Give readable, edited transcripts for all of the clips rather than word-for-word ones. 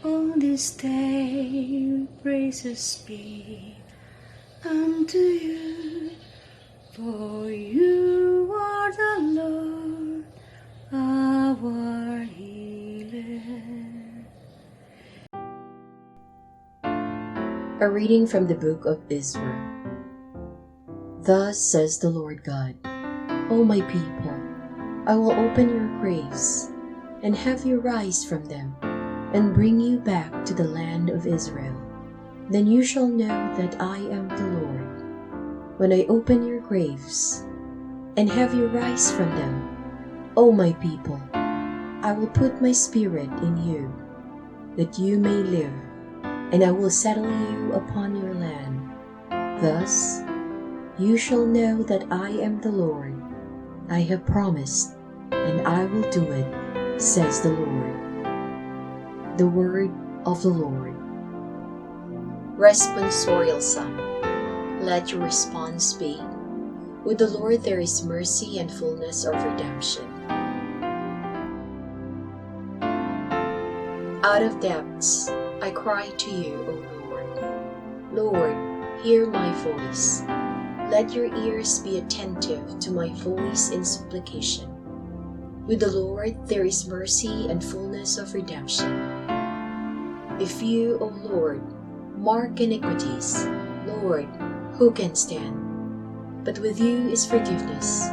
On this day praises be unto you, for you are the Lord, our healer. A reading from the book of Ezra. Thus says the Lord God, O my people, I will open your graves, and have you rise from them, and bring you back to the land of Israel. Then you shall know that I am the Lord, when I open your graves, and have you rise from them. O my people, I will put my spirit in you, that you may live, and I will settle you upon your land. Thus you shall know that I am the Lord. I have promised, and I will do it, says the Lord. The word of the Lord. Responsorial Psalm. Let your response be, with the Lord there is mercy and fullness of redemption. Out of depths I cry to you, O Lord. Lord, hear my voice. Let your ears be attentive to my voice in supplication. With the Lord there is mercy and fullness of redemption. If you, O Lord, mark iniquities, Lord, who can stand? But with you is forgiveness,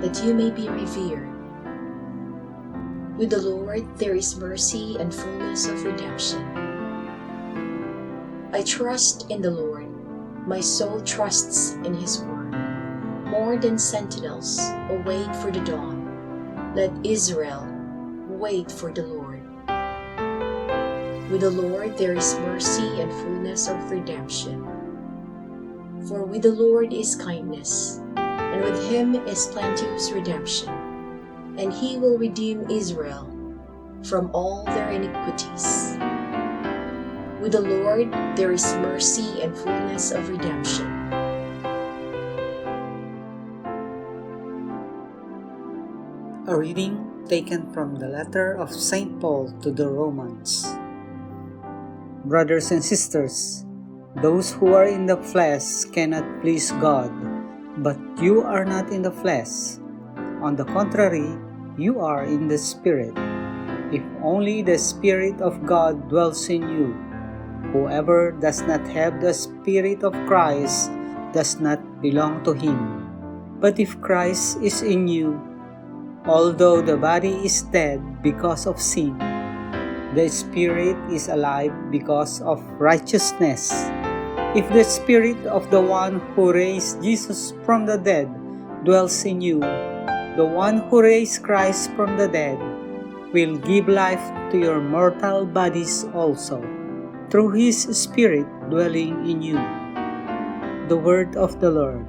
that you may be revered. With the Lord there is mercy and fullness of redemption. I trust in the Lord. My soul trusts in his word. More than sentinels await for the dawn, let Israel wait for the Lord. With the Lord there is mercy and fullness of redemption. For with the Lord is kindness, and with him is plenteous redemption, and he will redeem Israel from all their iniquities. With the Lord there is mercy and fullness of redemption. A reading taken from the letter of St. Paul to the Romans. Brothers and sisters, those who are in the flesh cannot please God, but you are not in the flesh. On the contrary, you are in the Spirit, if only the Spirit of God dwells in you. Whoever does not have the Spirit of Christ does not belong to him. But if Christ is in you, although the body is dead because of sin, the Spirit is alive because of righteousness. If the Spirit of the one who raised Jesus from the dead dwells in you, the one who raised Christ from the dead will give life to your mortal bodies also, through his Spirit dwelling in you. The word of the Lord.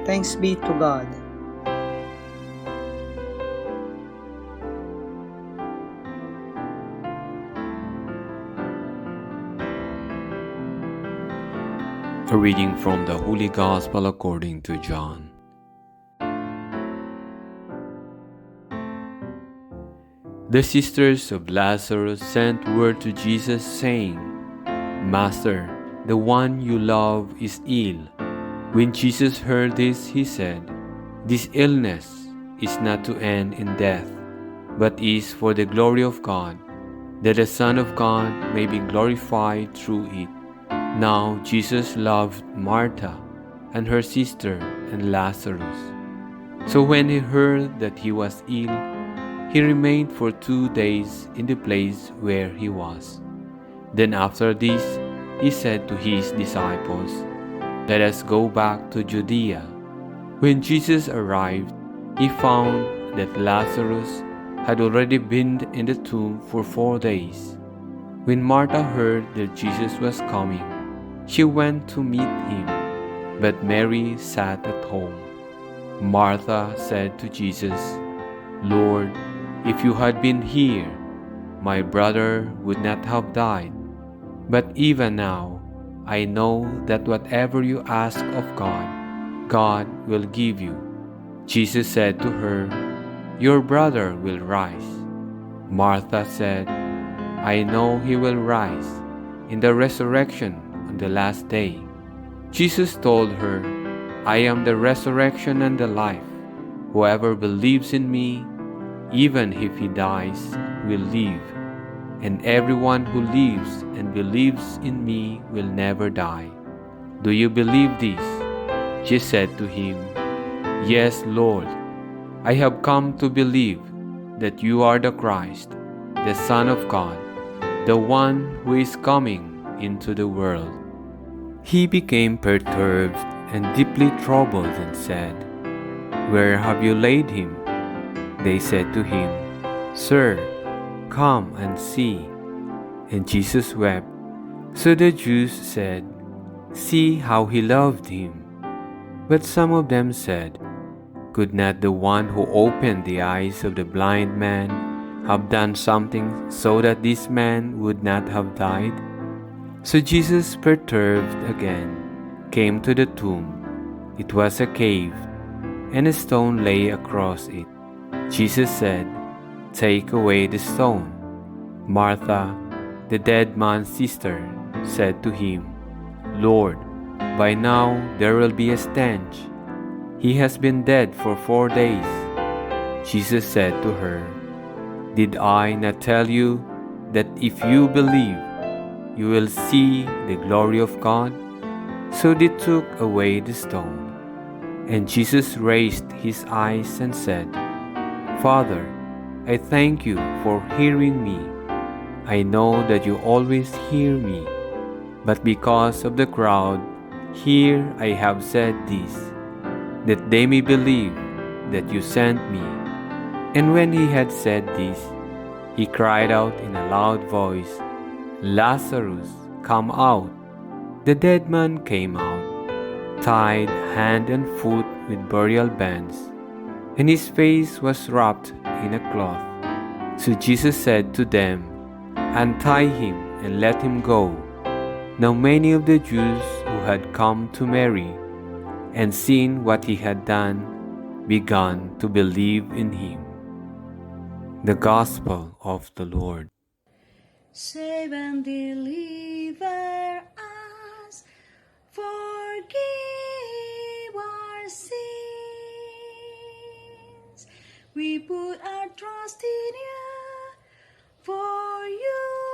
Thanks be to God. A reading from the Holy Gospel according to John. The sisters of Lazarus sent word to Jesus saying, Master, the one you love is ill. When Jesus heard this, he said, This illness is not to end in death, but is for the glory of God, that the Son of God may be glorified through it. Now Jesus loved Martha and her sister and Lazarus. So when he heard that he was ill, he remained for 2 days in the place where he was. Then after this, he said to his disciples, Let us go back to Judea. When Jesus arrived, he found that Lazarus had already been in the tomb for 4 days. When Martha heard that Jesus was coming, she went to meet him, but Mary sat at home. Martha said to Jesus, Lord, if you had been here, my brother would not have died. But even now, I know that whatever you ask of God, God will give you. Jesus said to her, Your brother will rise. Martha said, I know he will rise in the resurrection on the last day. Jesus told her, I am the resurrection and the life. Whoever believes in me, even if he dies, will live. And everyone who lives and believes in me will never die. Do you believe this? She said to him, Yes, Lord. I have come to believe that you are the Christ, the Son of God, the one who is coming into the world. He became perturbed and deeply troubled and said, Where have you laid him? They said to him, Sir, come and see. And Jesus wept. So the Jews said, See how he loved him. But some of them said, Could not the one who opened the eyes of the blind man have done something so that this man would not have died? So Jesus, perturbed again, came to the tomb. It was a cave, and a stone lay across it. Jesus said, Take away the stone. Martha, the dead man's sister, said to him, Lord, by now there will be a stench. He has been dead for 4 days. Jesus said to her, Did I not tell you that if you believe, you will see the glory of God? So they took away the stone. And Jesus raised his eyes and said, Father, I thank you for hearing me. I know that you always hear me, but because of the crowd, here I have said this, that they may believe that you sent me. And when he had said this, he cried out in a loud voice, Lazarus, come out. The dead man came out, tied hand and foot with burial bands, and his face was wrapped in a cloth. So Jesus said to them, Untie him and let him go. Now many of the Jews who had come to Mary and seen what he had done began to believe in him. The Gospel of the Lord. Save and deliver us, forgive our sins. We put our trust in you, for you